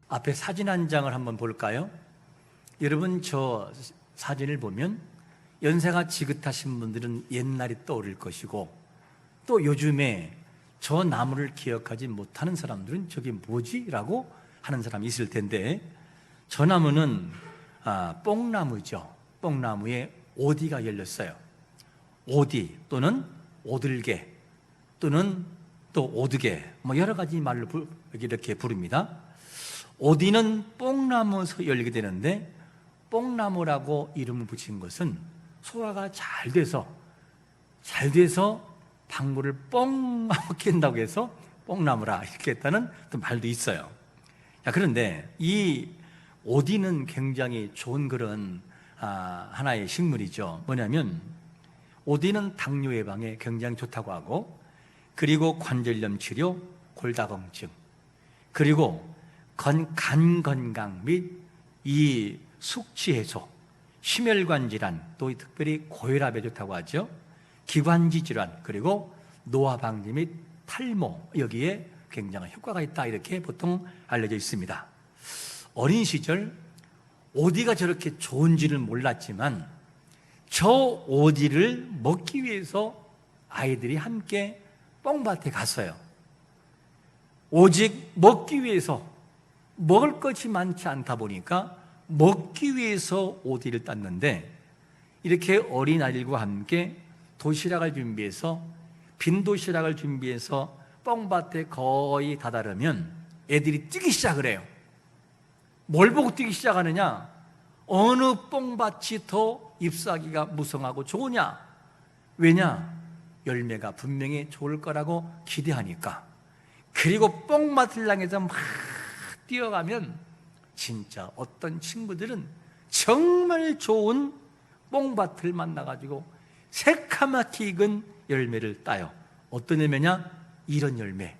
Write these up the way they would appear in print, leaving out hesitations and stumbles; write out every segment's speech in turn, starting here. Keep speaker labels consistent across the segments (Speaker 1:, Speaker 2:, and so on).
Speaker 1: 앞에 사진 한 장을 한번 볼까요? 여러분, 저 사진을 보면 연세가 지긋하신 분들은 옛날이 떠오를 것이고, 또 요즘에 저 나무를 기억하지 못하는 사람들은 저게 뭐지? 라고 하는 사람이 있을 텐데, 저 나무는 뽕나무죠. 뽕나무에 오디가 열렸어요. 오디 또는 오들개 또는 또 오드개, 여러 가지 말로 이렇게 부릅니다. 오디는 뽕나무에서 열리게 되는데, 뽕나무라고 이름을 붙인 것은 소화가 잘 돼서 방구를 뽕 하고 낀다고 해서 뽕나무라 이렇게 했다는 또 말도 있어요. 그런데 이 오디는 굉장히 좋은 그런 하나의 식물이죠. 뭐냐면 오디는 당뇨 예방에 굉장히 좋다고 하고, 그리고 관절염 치료, 골다공증, 그리고 간 건강 및 이 숙취 해소, 심혈관 질환, 또 특별히 고혈압에 좋다고 하죠. 기관지 질환, 그리고 노화 방지 및 탈모, 여기에 굉장한 효과가 있다, 이렇게 보통 알려져 있습니다. 어린 시절 오디가 저렇게 좋은지는 몰랐지만 저 오디를 먹기 위해서 아이들이 함께 뽕밭에 갔어요. 오직 먹기 위해서, 먹을 것이 많지 않다 보니까 먹기 위해서 오디를 땄는데, 이렇게 어린 아이들과 함께 도시락을 준비해서, 빈 도시락을 준비해서 뽕밭에 거의 다다르면 애들이 뛰기 시작을 해요. 뭘 보고 뛰기 시작하느냐? 어느 뽕밭이 더 잎사귀가 무성하고 좋으냐? 왜냐? 열매가 분명히 좋을 거라고 기대하니까. 그리고 뽕밭을 향해서 막 뛰어가면 진짜 어떤 친구들은 정말 좋은 뽕밭을 만나가지고 새카맣게 익은 열매를 따요. 어떤 열매냐? 이런 열매.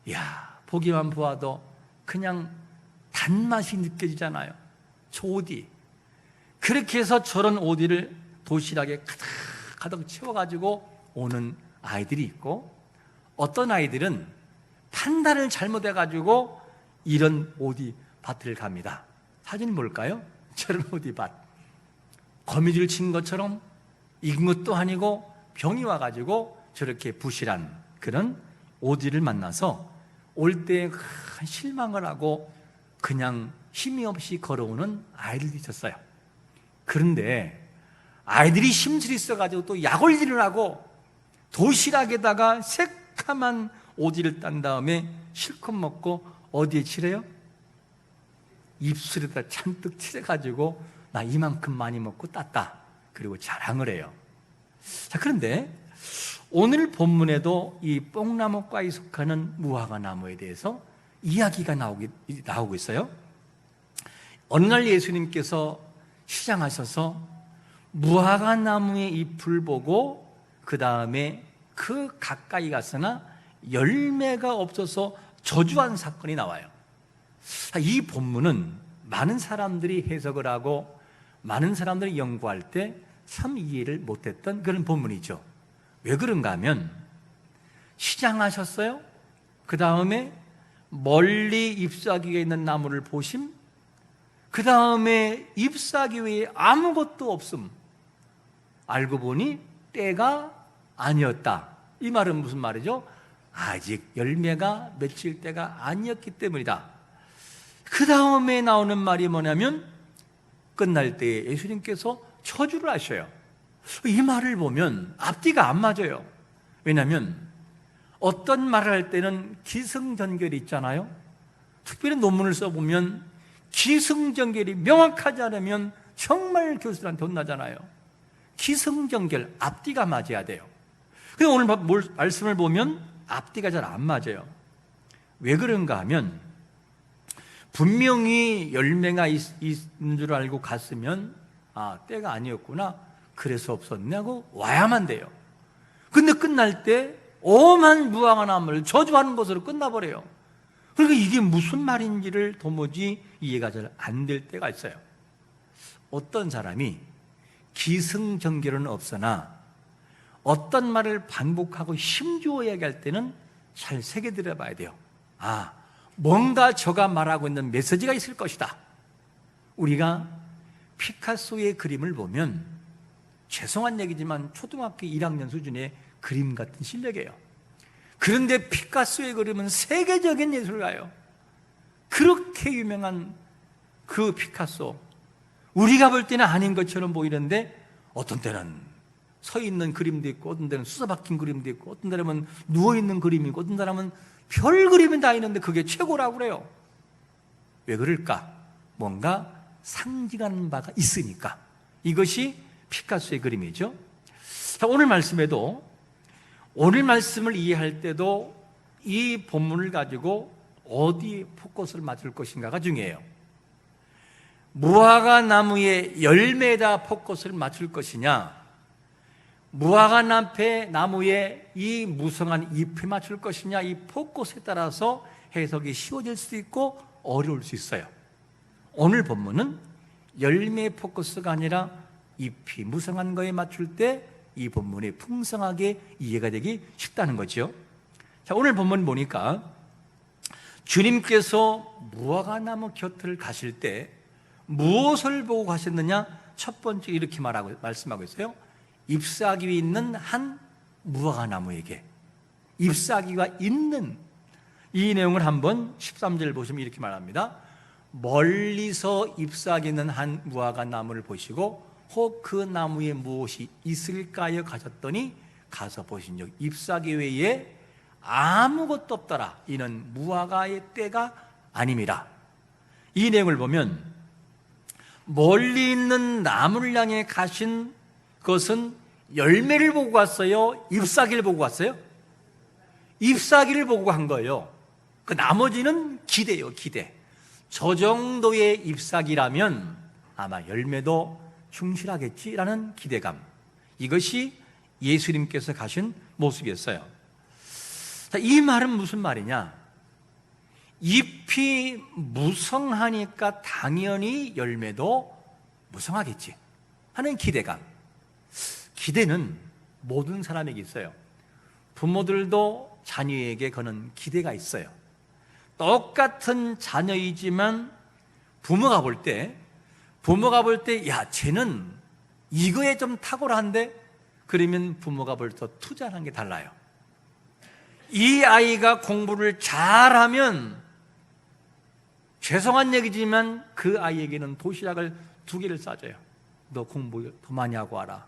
Speaker 1: 이야, 보기만 보아도 그냥 단맛이 느껴지잖아요. 저 오디. 그렇게 해서 저런 오디를 도시락에 가득 채워가지고 오는 아이들이 있고, 어떤 아이들은 판단을 잘못해가지고 이런 오디 밭을 갑니다. 사진 볼까요? 저런 오디 밭. 거미줄 친 것처럼 익은 것도 아니고 병이 와가지고 저렇게 부실한 그런 오디를 만나서 올 때 실망을 하고 그냥 힘이 없이 걸어오는 아이들도 있었어요. 그런데 아이들이 힘줄이 있어가지고 또 약올리를 하고 도시락에다가 새카만 오디를 딴 다음에 실컷 먹고 어디에 칠해요? 입술에다 잔뜩 칠해가지고 나 이만큼 많이 먹고 땄다, 그리고 자랑을 해요. 자, 그런데 오늘 본문에도 이 뽕나무과에 속하는 무화과 나무에 대해서 이야기가 나오고 있어요. 어느 날 예수님께서 시장하셔서 무화과 나무의 잎을 보고 그 다음에 그 가까이 갔으나 열매가 없어서 저주한 사건이 나와요. 이 본문은 많은 사람들이 해석을 하고 많은 사람들이 연구할 때 참 이해를 못했던 그런 본문이죠. 왜 그런가 하면 시장하셨어요. 그 다음에 멀리 잎사귀가 있는 나무를 보심, 그 다음에 잎사귀 외에 아무것도 없음. 알고 보니 때가 아니었다. 이 말은 무슨 말이죠? 아직 열매가 맺힐 때가 아니었기 때문이다. 그 다음에 나오는 말이 뭐냐면 끝날 때에 예수님께서 저주를 하셔요. 이 말을 보면 앞뒤가 안 맞아요. 왜냐하면 어떤 말을 할 때는 기승전결이 있잖아요. 특별히 논문을 써보면 기승전결이 명확하지 않으면 정말 교수들한테 혼나잖아요. 기승전결, 앞뒤가 맞아야 돼요. 그런데 오늘 말씀을 보면 앞뒤가 잘 안 맞아요. 왜 그런가 하면 분명히 열매가 있는 줄 알고 갔으면 때가 아니었구나, 그래서 없었냐고 와야만 돼요. 근데 끝날 때 오만 무화과 나무를 저주하는 것으로 끝나버려요. 그러니까 이게 무슨 말인지를 도무지 이해가 잘 안 될 때가 있어요. 어떤 사람이 기승전결은 없으나 어떤 말을 반복하고 힘주어 얘기할 때는 잘 새겨들어 봐야 돼요. 뭔가 저가 말하고 있는 메시지가 있을 것이다. 우리가 피카소의 그림을 보면 죄송한 얘기지만 초등학교 1학년 수준의 그림 같은 실력이에요. 그런데 피카소의 그림은 세계적인 예술가예요. 그렇게 유명한 그 피카소, 우리가 볼 때는 아닌 것처럼 보이는데 어떤 때는 서 있는 그림도 있고, 어떤 때는 수사 박힌 그림도 있고, 어떤 때는 누워있는 그림이 있고, 어떤 사람은 별 그림이 다 있는데 그게 최고라고 그래요. 왜 그럴까? 뭔가 상징하는 바가 있으니까. 이것이 피카소의 그림이죠. 자, 오늘 말씀에도, 오늘 말씀을 이해할 때도 이 본문을 가지고 어디 포커스를 맞출 것인가가 중요해요. 무화과 나무의 열매에다 포커스를 맞출 것이냐, 무화과 나무의 이 무성한 잎에 맞출 것이냐, 이 포커스에 따라서 해석이 쉬워질 수도 있고 어려울 수 있어요. 오늘 본문은 열매의 포커스가 아니라 잎이 무성한 거에 맞출 때 이 본문이 풍성하게 이해가 되기 쉽다는 거죠. 자, 오늘 본문 보니까 주님께서 무화과 나무 곁을 가실 때 무엇을 보고 가셨느냐? 첫 번째 이렇게 말씀하고 있어요. 잎사귀 있는 한 무화과 나무에게, 잎사귀가 있는 이 내용을 한번 13절 보시면 이렇게 말합니다. 멀리서 잎사귀 있는 한 무화과 나무를 보시고 혹 그 나무에 무엇이 있을까요? 가셨더니 가서 보신 즉 잎사귀 외에 아무것도 없더라. 이는 무화과의 때가 아닙니다. 이 내용을 보면 멀리 있는 나무를 향해 가신 것은 열매를 보고 갔어요? 잎사귀를 보고 갔어요? 잎사귀를 보고 간 거예요. 그 나머지는 기대요, 기대. 저 정도의 잎사귀라면 아마 열매도 충실하겠지라는 기대감. 이것이 예수님께서 가신 모습이었어요. 자, 이 말은 무슨 말이냐? 잎이 무성하니까 당연히 열매도 무성하겠지 하는 기대감. 기대는 모든 사람에게 있어요. 부모들도 자녀에게 거는 기대가 있어요. 똑같은 자녀이지만 부모가 볼 때 야, 쟤는 이거에 좀 탁월한데? 그러면 부모가 벌써 투자하는 게 달라요. 이 아이가 공부를 잘하면, 죄송한 얘기지만 그 아이에게는 도시락을 2개를 싸줘요. 너 공부 더 많이 하고 와라.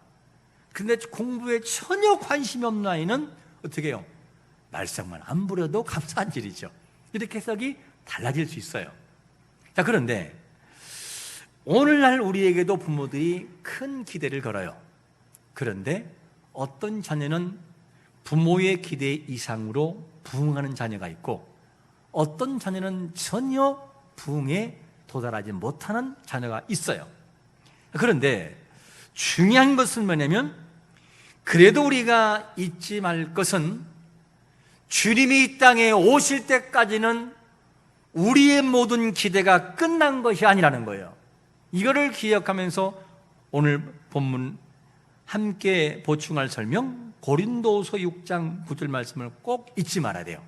Speaker 1: 근데 공부에 전혀 관심이 없는 아이는 어떻게 해요? 말썽만 안 부려도 감사한 일이죠. 이렇게 해석이 달라질 수 있어요. 자, 그런데 오늘날 우리에게도 부모들이 큰 기대를 걸어요. 그런데 어떤 자녀는 부모의 기대 이상으로 부응하는 자녀가 있고, 어떤 자녀는 전혀 부응에 도달하지 못하는 자녀가 있어요. 그런데 중요한 것은 뭐냐면, 그래도 우리가 잊지 말 것은 주님이 이 땅에 오실 때까지는 우리의 모든 기대가 끝난 것이 아니라는 거예요. 이거를 기억하면서 오늘 본문 함께 보충할 설명, 고린도서 6장 9절 말씀을 꼭 잊지 말아야 돼요.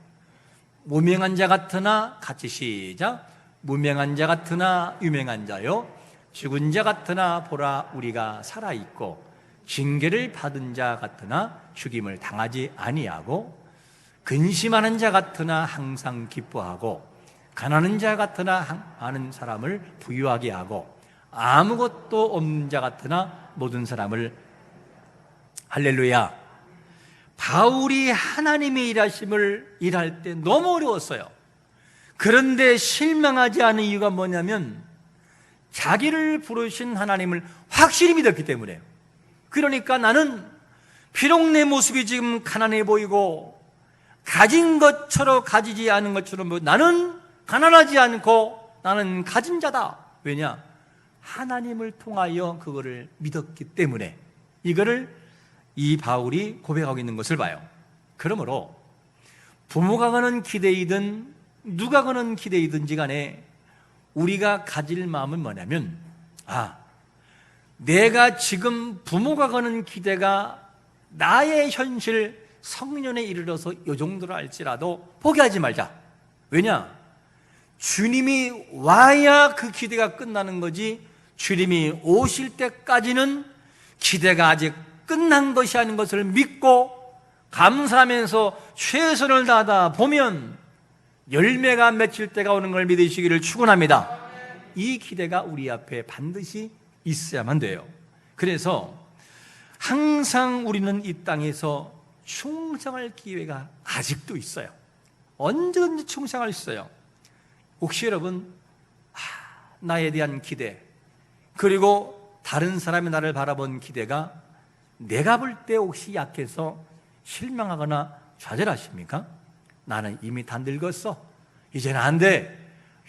Speaker 1: 무명한 자 같으나, 같이 시작. 무명한 자 같으나 유명한 자요, 죽은 자 같으나 보라 우리가 살아있고, 징계를 받은 자 같으나 죽임을 당하지 아니하고, 근심하는 자 같으나 항상 기뻐하고, 가난한 자 같으나 많은 사람을 부유하게 하고, 아무것도 없는 자 같으나 모든 사람을, 할렐루야. 바울이 하나님의 일하심을 일할 때 너무 어려웠어요. 그런데 실망하지 않은 이유가 뭐냐면 자기를 부르신 하나님을 확실히 믿었기 때문에요. 그러니까 나는 비록 내 모습이 지금 가난해 보이고 가진 것처럼 가지지 않은 것처럼 나는 가난하지 않고 나는 가진 자다. 왜냐? 하나님을 통하여 그거를 믿었기 때문에. 이거를 이 바울이 고백하고 있는 것을 봐요. 그러므로 부모가 거는 기대이든 누가 거는 기대이든지 간에 우리가 가질 마음은 뭐냐면, 내가 지금 부모가 거는 기대가 나의 현실 성년에 이르러서 이 정도로 할지라도 포기하지 말자. 왜냐? 주님이 와야 그 기대가 끝나는 거지, 주님이 오실 때까지는 기대가 아직 끝난 것이 아닌 것을 믿고 감사하면서 최선을 다하다 보면 열매가 맺힐 때가 오는 걸 믿으시기를 축원합니다. 이 기대가 우리 앞에 반드시 있어야만 돼요. 그래서 항상 우리는 이 땅에서 충성할 기회가 아직도 있어요. 언제든지 충성할 수 있어요. 혹시 여러분 나에 대한 기대, 그리고 다른 사람이 나를 바라본 기대가 내가 볼 때 혹시 약해서 실망하거나 좌절하십니까? 나는 이미 다 늙었어, 이제는 안 돼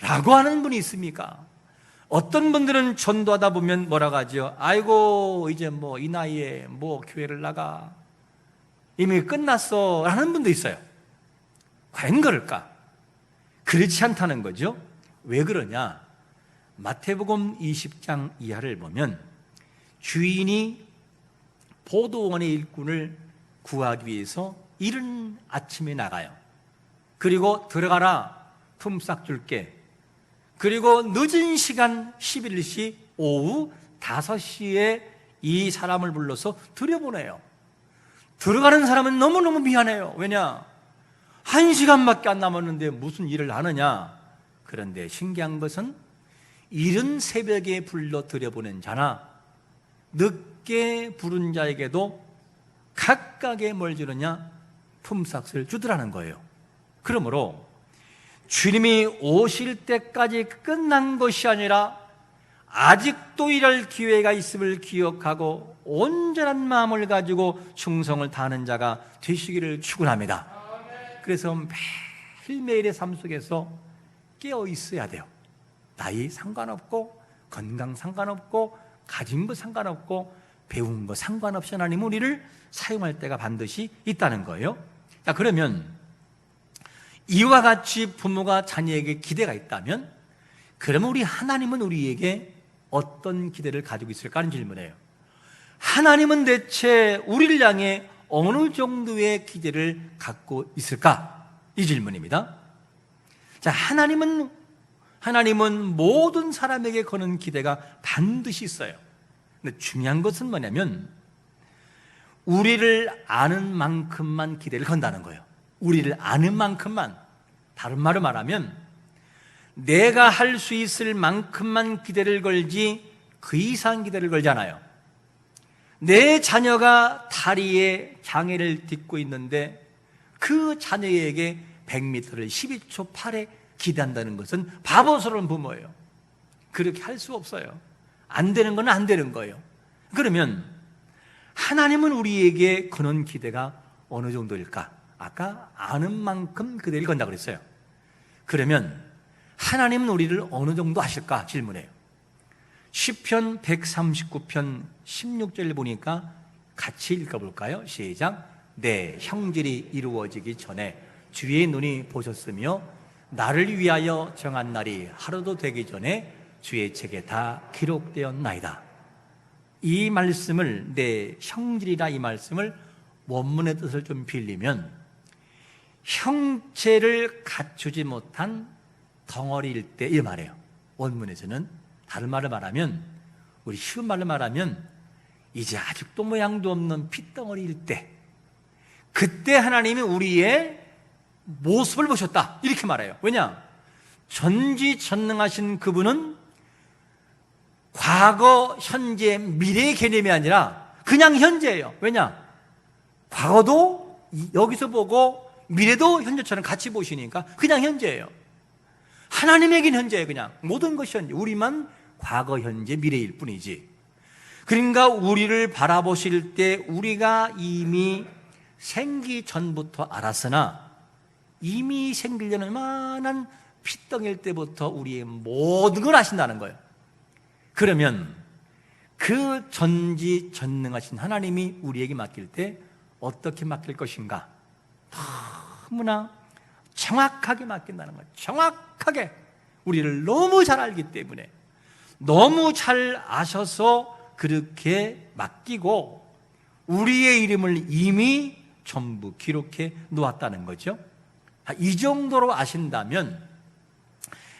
Speaker 1: 라고 하는 분이 있습니까? 어떤 분들은 전도하다 보면 뭐라고 하죠? 아이고 이제 뭐 이 나이에 뭐 교회를 나가, 이미 끝났어 라는 분도 있어요. 과연 그럴까? 그렇지 않다는 거죠. 왜 그러냐? 마태복음 20장 이하를 보면 주인이 포도원의 일꾼을 구하기 위해서 이른 아침에 나가요. 그리고 들어가라, 품삯 줄게. 그리고 늦은 시간 11시 오후 5시에 이 사람을 불러서 들여보내요. 들어가는 사람은 너무너무 미안해요. 왜냐? 1시간밖에 안 남았는데 무슨 일을 하느냐? 그런데 신기한 것은 이른 새벽에 불러 들여보낸 자나 늦게 부른 자에게도 각각의 뭘 주느냐? 품삯을 주더라는 거예요. 그러므로 주님이 오실 때까지 끝난 것이 아니라 아직도 일할 기회가 있음을 기억하고 온전한 마음을 가지고 충성을 다하는 자가 되시기를 축원합니다. 그래서 매일매일의 삶 속에서 깨어 있어야 돼요. 나이 상관없고 건강 상관없고 가진 거 상관없고 배운 거 상관없이 하나님 우리를 사용할 때가 반드시 있다는 거예요. 자, 그러면 이와 같이 부모가 자녀에게 기대가 있다면 그러면 우리 하나님은 우리에게 어떤 기대를 가지고 있을까 하는 질문이에요. 하나님은 대체 우리를 향해 어느 정도의 기대를 갖고 있을까? 이 질문입니다. 자, 하나님은 모든 사람에게 거는 기대가 반드시 있어요. 근데 중요한 것은 뭐냐면 우리를 아는 만큼만 기대를 건다는 거예요. 우리를 아는 만큼만. 다른 말로 말하면 내가 할 수 있을 만큼만 기대를 걸지 그 이상 기대를 걸지 않아요. 내 자녀가 다리에 장애를 딛고 있는데 그 자녀에게 100m를 12초 8에 기대한다는 것은 바보스러운 부모예요. 그렇게 할 수 없어요. 안 되는 건 안 되는 거예요. 그러면 하나님은 우리에게 그런 기대가 어느 정도일까? 아까 아는 만큼 그대를 건다고 그랬어요. 그러면 하나님은 우리를 어느 정도 아실까? 질문해요. 시편 139편 16절 보니까 같이 읽어볼까요? 시작. 내 형질이 이루어지기 전에 주의 눈이 보셨으며 나를 위하여 정한 날이 하루도 되기 전에 주의 책에 다 기록되었나이다. 이 말씀을, 내 형질이라 이 말씀을 원문의 뜻을 좀 빌리면 형체를 갖추지 못한 덩어리일 때 이 말이에요. 원문에서는. 다른 말을 말하면, 우리 쉬운 말로 말하면 이제 아직도 모양도 없는 핏덩어리일 때, 그때 하나님이 우리의 모습을 보셨다 이렇게 말해요. 왜냐? 전지전능하신 그분은 과거, 현재, 미래의 개념이 아니라 그냥 현재예요. 왜냐? 과거도 여기서 보고 미래도 현재처럼 같이 보시니까 그냥 현재예요. 하나님에겐 현재예요. 그냥 모든 것이 현재. 우리만 과거, 현재, 미래일 뿐이지. 그러니까 우리를 바라보실 때 우리가 이미 생기 전부터 알았으나 이미 생기려는 이만한 핏덩일 때부터 우리의 모든 걸 아신다는 거예요. 그러면 그 전지전능하신 하나님이 우리에게 맡길 때 어떻게 맡길 것인가? 너무나 정확하게 맡긴다는 거예요. 정확하게. 우리를 너무 잘 알기 때문에, 너무 잘 아셔서 그렇게 맡기고 우리의 이름을 이미 전부 기록해 놓았다는 거죠. 이 정도로 아신다면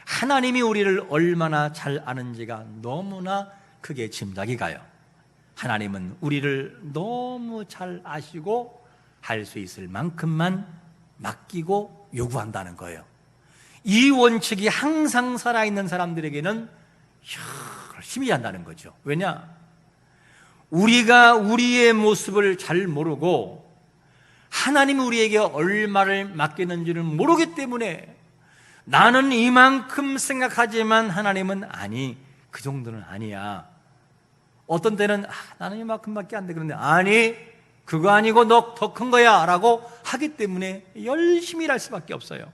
Speaker 1: 하나님이 우리를 얼마나 잘 아는지가 너무나 크게 짐작이 가요. 하나님은 우리를 너무 잘 아시고 할 수 있을 만큼만 맡기고 요구한다는 거예요. 이 원칙이 항상 살아있는 사람들에게는 열심히 한다는 거죠. 왜냐? 우리가 우리의 모습을 잘 모르고 하나님이 우리에게 얼마를 맡겼는지를 모르기 때문에 나는 이만큼 생각하지만 하나님은 아니, 그 정도는 아니야. 어떤 때는 나는 이만큼밖에 안 돼. 그런데 아니, 그거 아니고 너 더 큰 거야 라고 하기 때문에 열심히 일할 수밖에 없어요.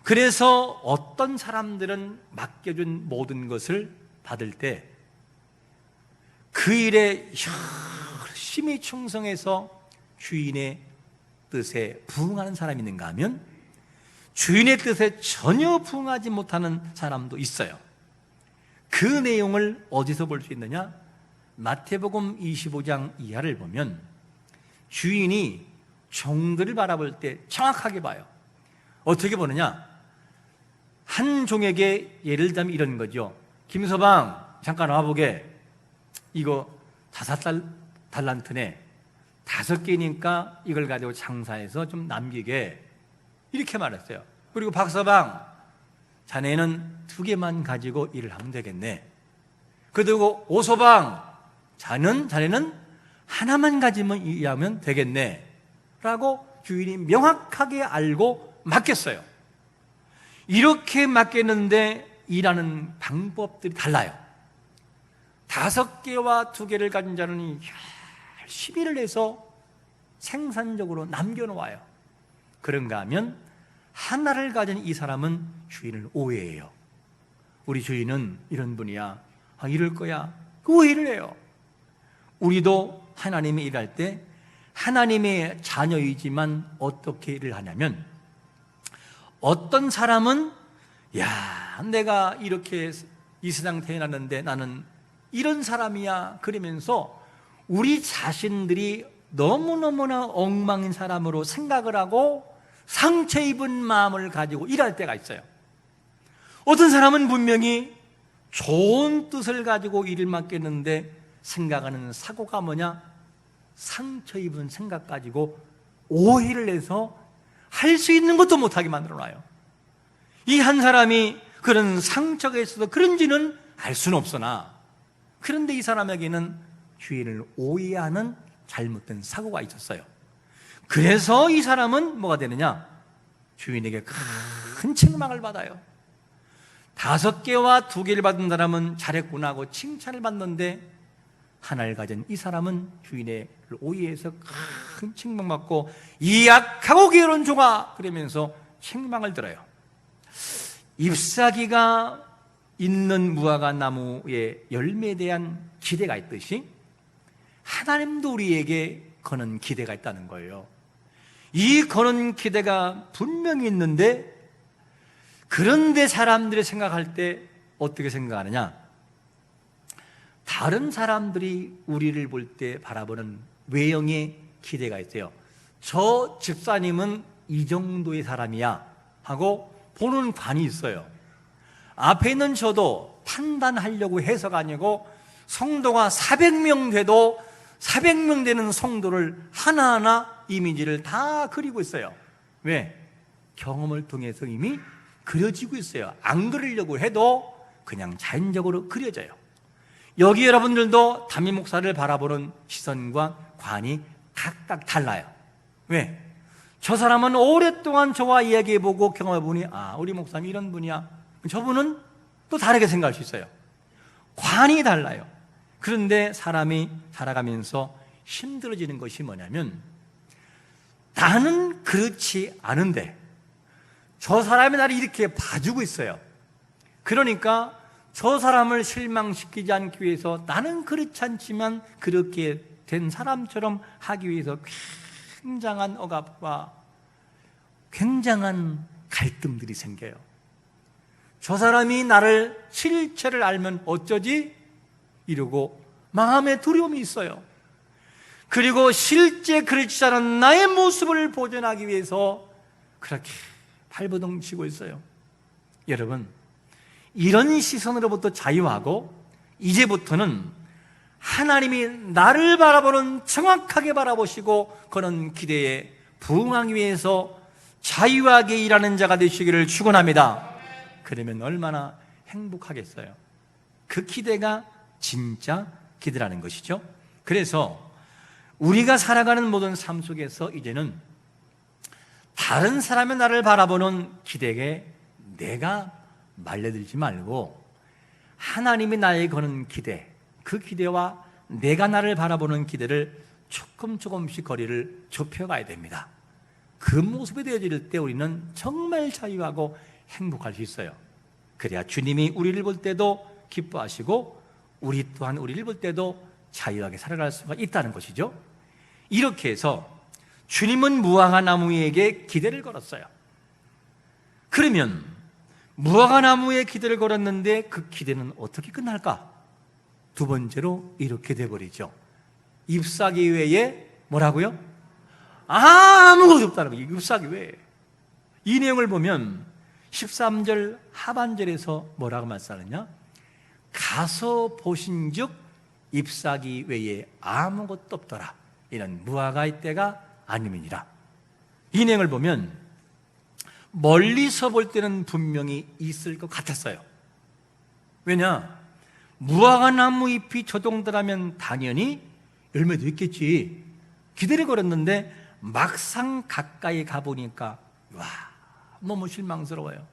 Speaker 1: 그래서 어떤 사람들은 맡겨준 모든 것을 받을 때 그 일에 열심히 충성해서 주인의 뜻에 부응하는 사람이 있는가 하면 주인의 뜻에 전혀 부응하지 못하는 사람도 있어요. 그 내용을 어디서 볼 수 있느냐? 마태복음 25장 이하를 보면 주인이 종들을 바라볼 때 정확하게 봐요. 어떻게 보느냐? 한 종에게 예를 들면 이런 거죠. 김서방 잠깐 와보게. 이거 5달란트네. 5개니까 이걸 가지고 장사해서 좀 남기게. 이렇게 말했어요. 그리고 박서방 자네는 2개만 가지고 일을 하면 되겠네. 그리고 오서방 자네는 하나만 가지면 일하면 되겠네 라고 주인이 명확하게 알고 맡겼어요. 이렇게 맡겼는데 일하는 방법들이 달라요. 5개와 2개를 가진 자는 열심히 일을 해서 생산적으로 남겨놓아요. 그런가 하면 하나를 가진 이 사람은 주인을 오해해요. 우리 주인은 이런 분이야. 이럴 거야. 그 오해를 해요. 우리도 하나님이 일할 때 하나님의 자녀이지만 어떻게 일을 하냐면 어떤 사람은 내가 이렇게 이 세상 태어났는데 나는 이런 사람이야 그러면서 우리 자신들이 너무너무나 엉망인 사람으로 생각을 하고 상처 입은 마음을 가지고 일할 때가 있어요. 어떤 사람은 분명히 좋은 뜻을 가지고 일을 맡겼는데 생각하는 사고가 뭐냐? 상처 입은 생각 가지고 오해를 해서 할 수 있는 것도 못하게 만들어놔요. 이 한 사람이 그런 상처가 있어서 그런지는 알 수는 없으나 그런데 이 사람에게는 주인을 오해하는 잘못된 사고가 있었어요. 그래서 이 사람은 뭐가 되느냐? 주인에게 큰 책망을 받아요. 5개와 2개를 받은 사람은 잘했구나 하고 칭찬을 받는데 하나를 가진 이 사람은 주인의 오해해서 큰 책망받고 이 약하고 게으른 종아 그러면서 책망을 들어요. 잎사귀가 있는 무화과 나무의 열매에 대한 기대가 있듯이 하나님도 우리에게 거는 기대가 있다는 거예요. 이 거는 기대가 분명히 있는데 그런데 사람들이 생각할 때 어떻게 생각하느냐? 다른 사람들이 우리를 볼 때 바라보는 외형의 기대가 있어요. 저 집사님은 이 정도의 사람이야 하고 보는 관이 있어요. 앞에 있는 저도 판단하려고 해서가 아니고 성도가 400명 돼도 400명 되는 성도를 하나하나 이미지를 다 그리고 있어요. 왜? 경험을 통해서 이미 그려지고 있어요. 안 그리려고 해도 그냥 자연적으로 그려져요. 여기 여러분들도 담임 목사를 바라보는 시선과 관이 각각 달라요. 왜? 저 사람은 오랫동안 저와 이야기해보고 경험해보니 우리 목사님 이런 분이야. 저분은 또 다르게 생각할 수 있어요. 관이 달라요. 그런데 사람이 살아가면서 힘들어지는 것이 뭐냐면 나는 그렇지 않은데 저 사람이 나를 이렇게 봐주고 있어요. 그러니까 저 사람을 실망시키지 않기 위해서 나는 그렇지 않지만 그렇게 된 사람처럼 하기 위해서 굉장한 억압과 굉장한 갈등들이 생겨요. 저 사람이 나를 실체를 알면 어쩌지? 이러고 마음에 두려움이 있어요. 그리고 실제 그렇지 않은 나의 모습을 보존하기 위해서 그렇게 발버둥 치고 있어요. 여러분, 이런 시선으로부터 자유하고 이제부터는 하나님이 나를 바라보는, 정확하게 바라보시고 그런 기대에 부응하기 위해서 자유하게 일하는 자가 되시기를 축원합니다. 그러면 얼마나 행복하겠어요. 그 기대가 진짜 기대라는 것이죠. 그래서 우리가 살아가는 모든 삶 속에서 이제는 다른 사람의 나를 바라보는 기대에 내가 말려들지 말고 하나님이 나에게 거는 기대, 그 기대와 내가 나를 바라보는 기대를 조금씩 거리를 좁혀가야 됩니다. 그 모습이 되어질 때 우리는 정말 자유하고 행복할 수 있어요. 그래야 주님이 우리를 볼 때도 기뻐하시고 우리 또한 우리를 볼 때도 자유하게 살아갈 수가 있다는 것이죠. 이렇게 해서 주님은 무화과 나무에게 기대를 걸었어요. 그러면 무화과 나무에 기대를 걸었는데 그 기대는 어떻게 끝날까? 두 번째로 이렇게 돼버리죠. 잎사귀 외에 뭐라고요? 아무것도 없다는 거예요. 잎사귀 외에. 이 내용을 보면 13절 하반절에서 뭐라고 말씀하느냐? 가서 보신즉 잎사귀 외에 아무것도 없더라. 이는 무화과의 때가 아님이니라. 이 내용을 보면 멀리서 볼 때는 분명히 있을 것 같았어요. 왜냐? 무화과 나무 잎이 저 정도라면 당연히 열매도 있겠지. 기대를 걸었는데 막상 가까이 가보니까 와, 너무 실망스러워요.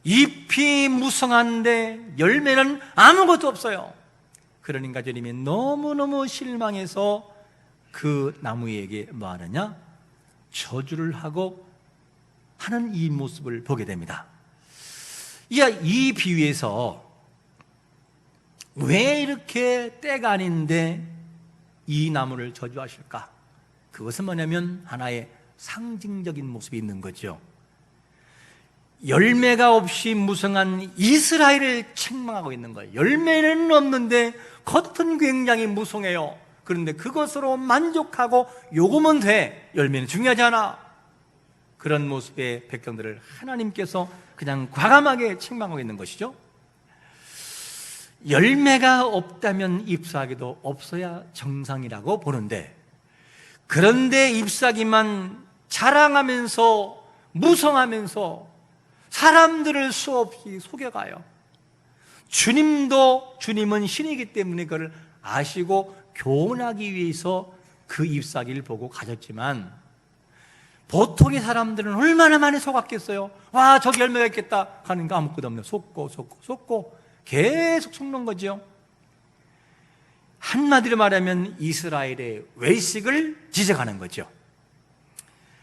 Speaker 1: 잎이 무성한데 열매는 아무것도 없어요. 그러니까 주님이 너무너무 실망해서 그 나무에게 뭐 하느냐? 저주를 하고 하는 이 모습을 보게 됩니다. 이 비유에서 왜 이렇게 때가 아닌데 이 나무를 저주하실까? 그것은 뭐냐면 하나의 상징적인 모습이 있는 거죠. 열매가 없이 무성한 이스라엘을 책망하고 있는 거예요. 열매는 없는데 겉은 굉장히 무성해요. 그런데 그것으로 만족하고 요구면 돼. 열매는 중요하지 않아. 그런 모습의 백성들을 하나님께서 그냥 과감하게 책망하고 있는 것이죠. 열매가 없다면 잎사귀도 없어야 정상이라고 보는데, 그런데 잎사귀만 자랑하면서 무성하면서 사람들을 수없이 속여가요. 주님은 신이기 때문에 그걸 아시고 교훈하기 위해서 그 잎사귀를 보고 가졌지만, 보통의 사람들은 얼마나 많이 속았겠어요. 와, 저기 열매가 있겠다 하는가 아무것도 없네. 속고 계속 속는 거죠. 한마디로 말하면 이스라엘의 외식을 지적하는 거죠.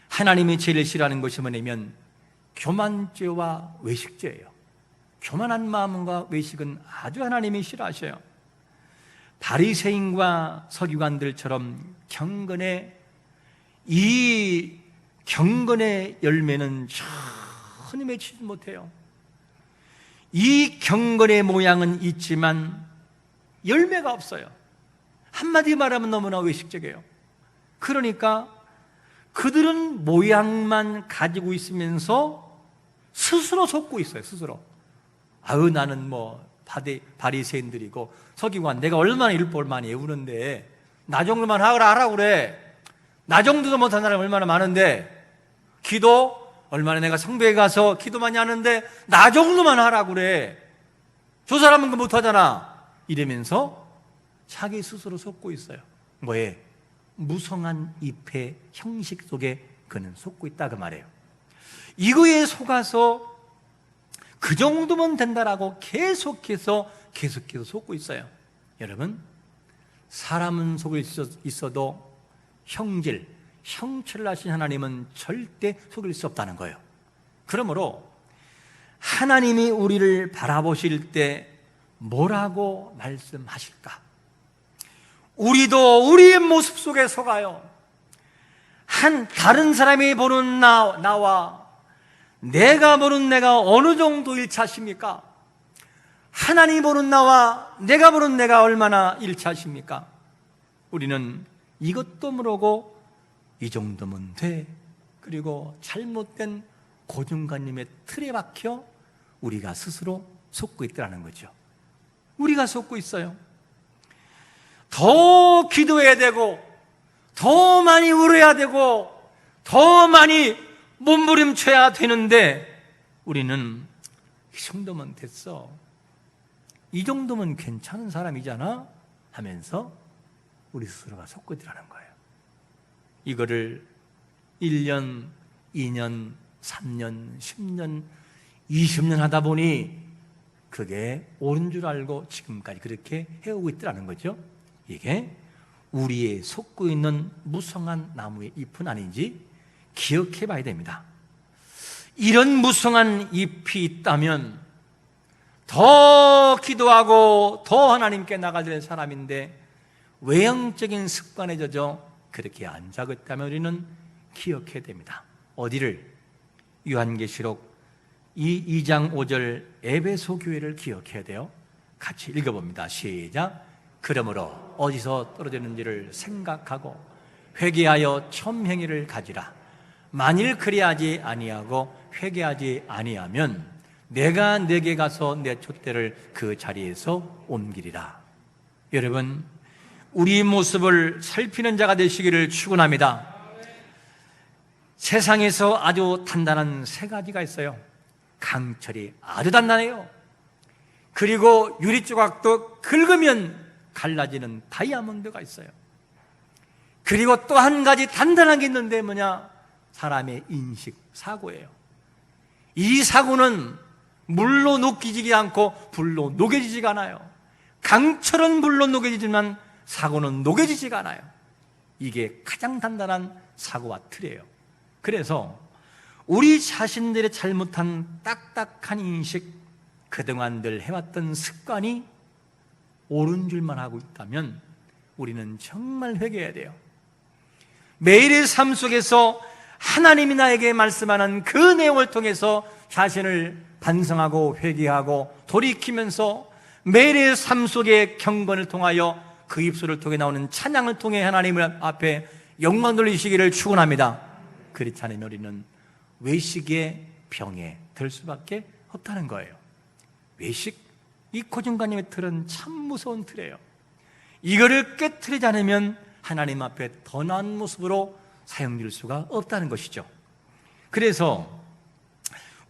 Speaker 1: 하나님이 제일 싫어하는 것이 뭐냐면 교만죄와 외식죄예요. 교만한 마음과 외식은 아주 하나님이 싫어하셔요. 바리새인과 서기관들처럼 이 경건의 열매는 전혀 맺히지 못해요. 이 경건의 모양은 있지만 열매가 없어요. 한마디 말하면 너무나 외식적이에요. 그러니까 그들은 모양만 가지고 있으면서 스스로 속고 있어요. 스스로. 나는 바리새인들이고 서기관, 내가 얼마나 율법을 많이 외우는데 나 정도만 하라고 그래. 나 정도도 못한 사람이 얼마나 많은데, 기도 얼마나 내가 성배에 가서 기도 많이 하는데 나 정도만 하라고 그래. 저 사람은 그거 못하잖아. 이러면서 자기 스스로 속고 있어요. 뭐에? 무성한 잎의 형식 속에 그는 속고 있다 그 말이에요. 이거에 속아서 그 정도면 된다라고 계속해서 속고 있어요. 여러분, 사람은 속에 있어도 형체를 하신 하나님은 절대 속일 수 없다는 거예요. 그러므로 하나님이 우리를 바라보실 때 뭐라고 말씀하실까? 우리도 우리의 모습 속에 속아요. 다른 사람이 보는 나와 내가 보는 내가 어느 정도 일치하십니까? 하나님이 보는 나와 내가 보는 내가 얼마나 일치하십니까? 우리는 이것도 모르고 이 정도면 돼. 그리고 잘못된 고정관념의 틀에 박혀 우리가 스스로 속고 있더라는 거죠. 우리가 속고 있어요. 더 기도해야 되고, 더 많이 울어야 되고, 더 많이 몸부림쳐야 되는데 우리는 이 정도면 됐어, 이 정도면 괜찮은 사람이잖아 하면서 우리 스스로가 속고 있더라는 거예요. 이거를 1년, 2년, 3년, 10년, 20년 하다 보니 그게 옳은 줄 알고 지금까지 그렇게 해오고 있더라는 거죠. 이게 우리의 속고 있는 무성한 나무의 잎은 아닌지 기억해 봐야 됩니다. 이런 무성한 잎이 있다면 더 기도하고 더 하나님께 나가야 될 사람인데 외형적인 습관에 젖어 그렇게 안 자고 있다면 우리는 기억해야 됩니다. 어디를? 요한계시록 2장 5절 에베소 교회를 기억해야 돼요. 같이 읽어봅니다. 시작. 그러므로 어디서 떨어졌는지를 생각하고 회개하여 첨행의를 가지라. 만일 그리하지 아니하고 회개하지 아니하면 내가 내게 가서 내 촛대를 그 자리에서 옮기리라. 여러분, 우리 모습을 살피는 자가 되시기를 축원합니다. 세상에서 아주 단단한 세 가지가 있어요. 강철이 아주 단단해요. 그리고 유리 조각도 긁으면 갈라지는 다이아몬드가 있어요. 그리고 또 한 가지 단단한 게 있는데 뭐냐? 사람의 인식, 사고예요. 이 사고는 물로 녹이지 않고 불로 녹여지지가 않아요. 강철은 물로 녹여지지만 사고는 녹여지지가 않아요. 이게 가장 단단한 사고와 틀이에요. 그래서 우리 자신들의 잘못한 딱딱한 인식, 그동안 늘 해왔던 습관이 옳은 줄만 하고 있다면 우리는 정말 회개해야 돼요. 매일의 삶 속에서 하나님이 나에게 말씀하는 그 내용을 통해서 자신을 반성하고 회개하고 돌이키면서 매일의 삶 속의 경건을 통하여 그 입술을 통해 나오는 찬양을 통해 하나님을 앞에 영광 돌리시기를 축원합니다. 그렇지 않으면 우리는 외식의 병에 들 수밖에 없다는 거예요. 외식, 이 고정관념의 틀은 참 무서운 틀이에요. 이거를 깨트리지 않으면 하나님 앞에 더 나은 모습으로 사용될 수가 없다는 것이죠. 그래서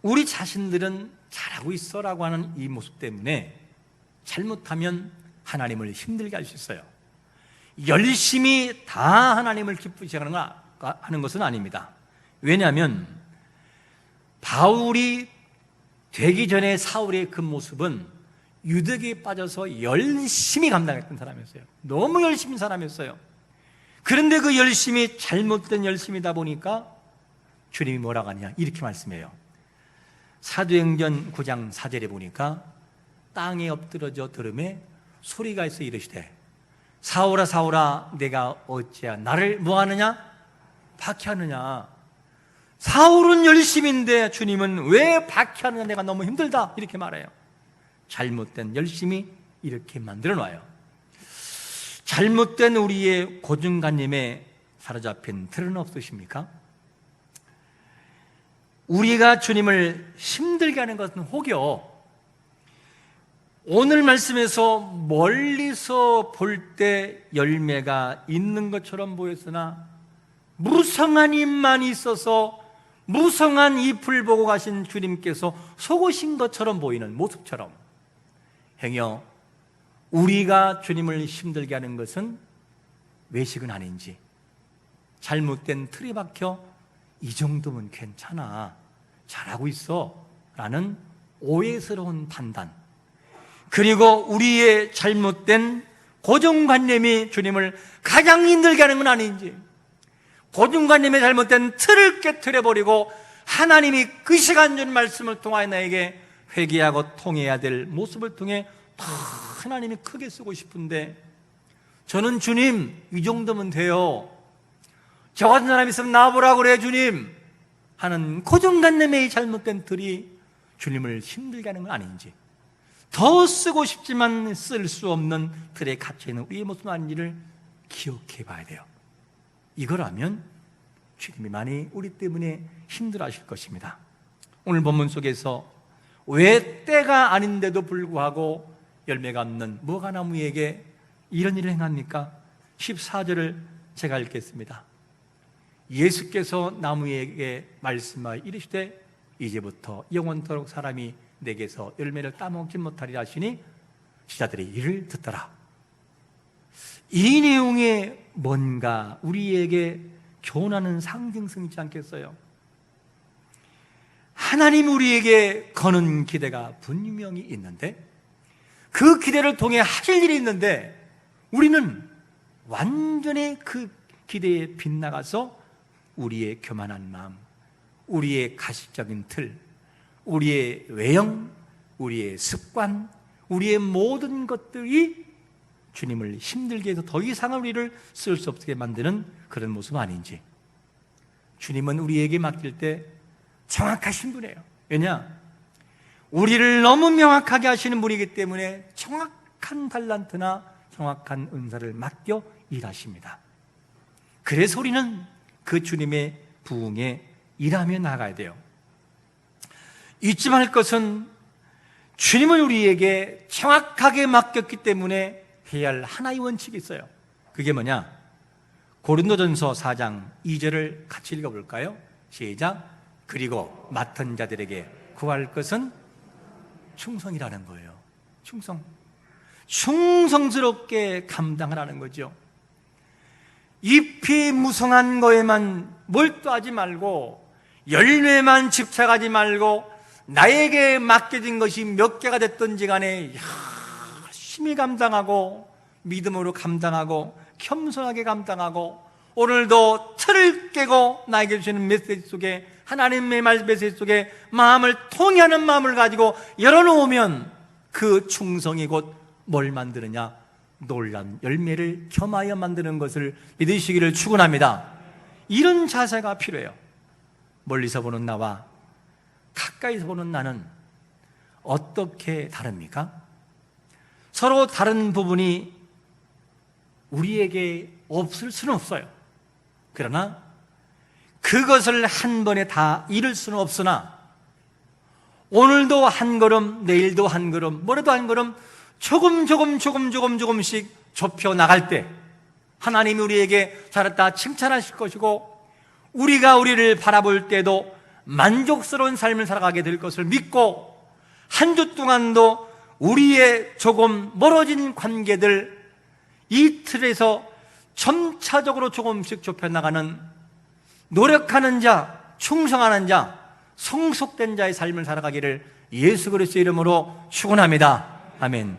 Speaker 1: 우리 자신들은 잘하고 있어라고 하는 이 모습 때문에 잘못하면 하나님을 힘들게 할 수 있어요. 열심히 다 하나님을 기쁘시게 하는 것은 아닙니다. 왜냐하면 바울이 되기 전에 사울의 그 모습은 유대교에 빠져서 열심히 감당했던 사람이었어요. 너무 열심히 사람이었어요. 그런데 그 열심이 잘못된 열심이다 보니까 주님이 뭐라고 하냐 이렇게 말씀해요. 사도행전 9장 4절에 보니까 땅에 엎드러져 들음에 소리가 있어 이르시되 사울아 사울아 내가 어찌야 나를 뭐하느냐? 박해하느냐. 사울은 열심인데 주님은 왜 박해하느냐, 내가 너무 힘들다 이렇게 말해요. 잘못된 열심이 이렇게 만들어 놔요. 잘못된 우리의 고정관념에 사로잡힌 틀은 없으십니까? 우리가 주님을 힘들게 하는 것은 혹여 오늘 말씀에서 멀리서 볼 때 열매가 있는 것처럼 보였으나 무성한 잎만 있어서 무성한 잎을 보고 가신 주님께서 속으신 것처럼 보이는 모습처럼, 행여 우리가 주님을 힘들게 하는 것은 외식은 아닌지, 잘못된 틀에 박혀 이 정도면 괜찮아, 잘하고 있어 라는 오해스러운 판단, 그리고 우리의 잘못된 고정관념이 주님을 가장 힘들게 하는 건 아닌지, 고정관념의 잘못된 틀을 깨트려버리고 하나님이 그 시간 준 말씀을 통하여 나에게 회개하고 통해야 될 모습을 통해 더 하나님이 크게 쓰고 싶은데, 저는 주님 이 정도면 돼요, 저 같은 사람이 있으면 나와보라고 그래 주님 하는 고정관념의 잘못된 틀이 주님을 힘들게 하는 건 아닌지, 더 쓰고 싶지만 쓸 수 없는 틀에 갇혀있는 우리의 모습은 아닌지를 기억해 봐야 돼요. 이거라면 주님이 많이 우리 때문에 힘들어 하실 것입니다. 오늘 본문 속에서 왜 때가 아닌데도 불구하고 열매가 없는 무화과나무에게 이런 일을 행합니까? 14절을 제가 읽겠습니다. 예수께서 나무에게 말씀하여 이르시되 이제부터 영원토록 사람이 내게서 열매를 따먹지 못하리라 하시니 제자들이 이를 듣더라. 이 내용에 뭔가 우리에게 교훈하는 상징성이 있지 않겠어요? 하나님 우리에게 거는 기대가 분명히 있는데 그 기대를 통해 하실 일이 있는데 우리는 완전히 그 기대에 빗나가서 우리의 교만한 마음, 우리의 가식적인 틀, 우리의 외형, 우리의 습관, 우리의 모든 것들이 주님을 힘들게 해서 더 이상 우리를 쓸 수 없게 만드는 그런 모습 아닌지. 주님은 우리에게 맡길 때 정확하신 분이에요. 왜냐? 우리를 너무 명확하게 하시는 분이기 때문에 정확한 달란트나 정확한 은사를 맡겨 일하십니다. 그래서 우리는 그 주님의 부흥에 일하며 나가야 돼요. 잊지 말 것은 주님을 우리에게 정확하게 맡겼기 때문에 해야 할 하나의 원칙이 있어요. 그게 뭐냐? 고린도전서 4장 2절을 같이 읽어볼까요? 시작. 그리고 맡은 자들에게 구할 것은 충성이라는 거예요. 충성스럽게 감당하라는 거죠. 잎이 무성한 거에만 몰두하지 말고 열매만 집착하지 말고 나에게 맡겨진 것이 몇 개가 됐든지 간에 열심히 감당하고 믿음으로 감당하고 겸손하게 감당하고 오늘도 틀을 깨고 나에게 주시는 메시지 속에 하나님의 메시지 속에 마음을 통해하는 마음을 가지고 열어놓으면 그 충성이 곧 뭘 만드느냐? 놀란 열매를 겸하여 만드는 것을 믿으시기를 축원합니다. 이런 자세가 필요해요. 멀리서 보는 나와 가까이서 보는 나는 어떻게 다릅니까? 서로 다른 부분이 우리에게 없을 수는 없어요. 그러나 그것을 한 번에 다 이룰 수는 없으나 오늘도 한 걸음, 내일도 한 걸음, 모레도 한 걸음 조금씩 좁혀 나갈 때 하나님이 우리에게 잘했다 칭찬하실 것이고 우리가 우리를 바라볼 때도 만족스러운 삶을 살아가게 될 것을 믿고 한 주 동안도 우리의 조금 멀어진 관계들 이 틀에서 점차적으로 조금씩 좁혀나가는 노력하는 자, 충성하는 자, 성숙된 자의 삶을 살아가기를 예수 그리스도의 이름으로 축원합니다. 아멘.